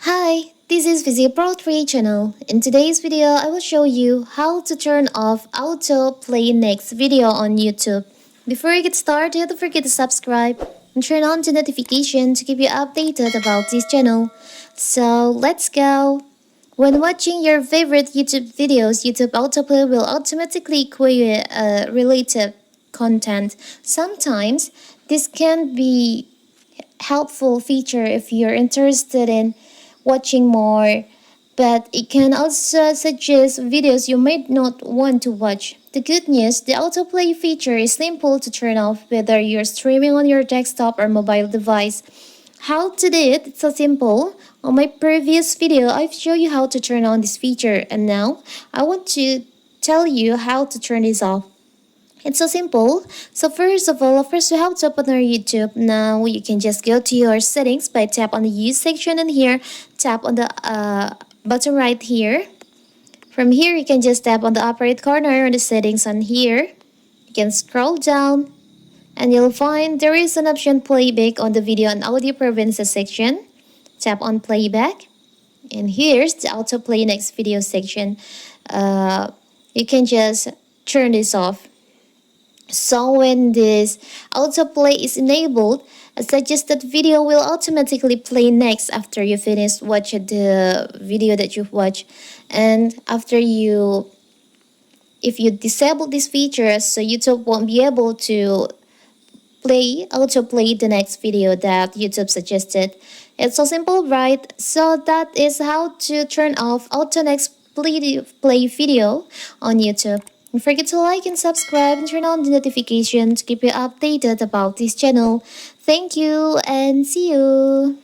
Hi, this is Pro3 channel. In today's video, I will show you how to turn off autoplay next video on YouTube. Before you get started, don't forget to subscribe and turn on the notification to keep you updated about this channel. So let's go. When watching your favorite YouTube videos, YouTube Autoplay will automatically create related content. Sometimes this can be helpful feature if you're interested in watching more, but it can also suggest videos you might not want to watch. The good news, the autoplay feature is simple to turn off whether you're streaming on your desktop or mobile device. How to do it? It's so simple. On my previous video, I've shown you how to turn on this feature, and now I want to tell you how to turn this off. It's so simple. So first of all, you have to open our YouTube. Now you can just go to your settings by tap on the use section, and here tap on the bottom right here. From here you can just tap on the upper right corner on the settings on here. You can scroll down and you'll find there is an option playback on the video and audio preferences section. Tap on playback, and here's the autoplay next video section. You can just turn this off. So when this autoplay is enabled, a suggested video will automatically play next after you finish watching the video that you've watched. And if you disable this feature, so YouTube won't be able to autoplay the next video that YouTube suggested. It's so simple, right? So that is how to turn off auto next play video on YouTube. Don't forget to like and subscribe and turn on the notification to keep you updated about this channel. Thank you and see you.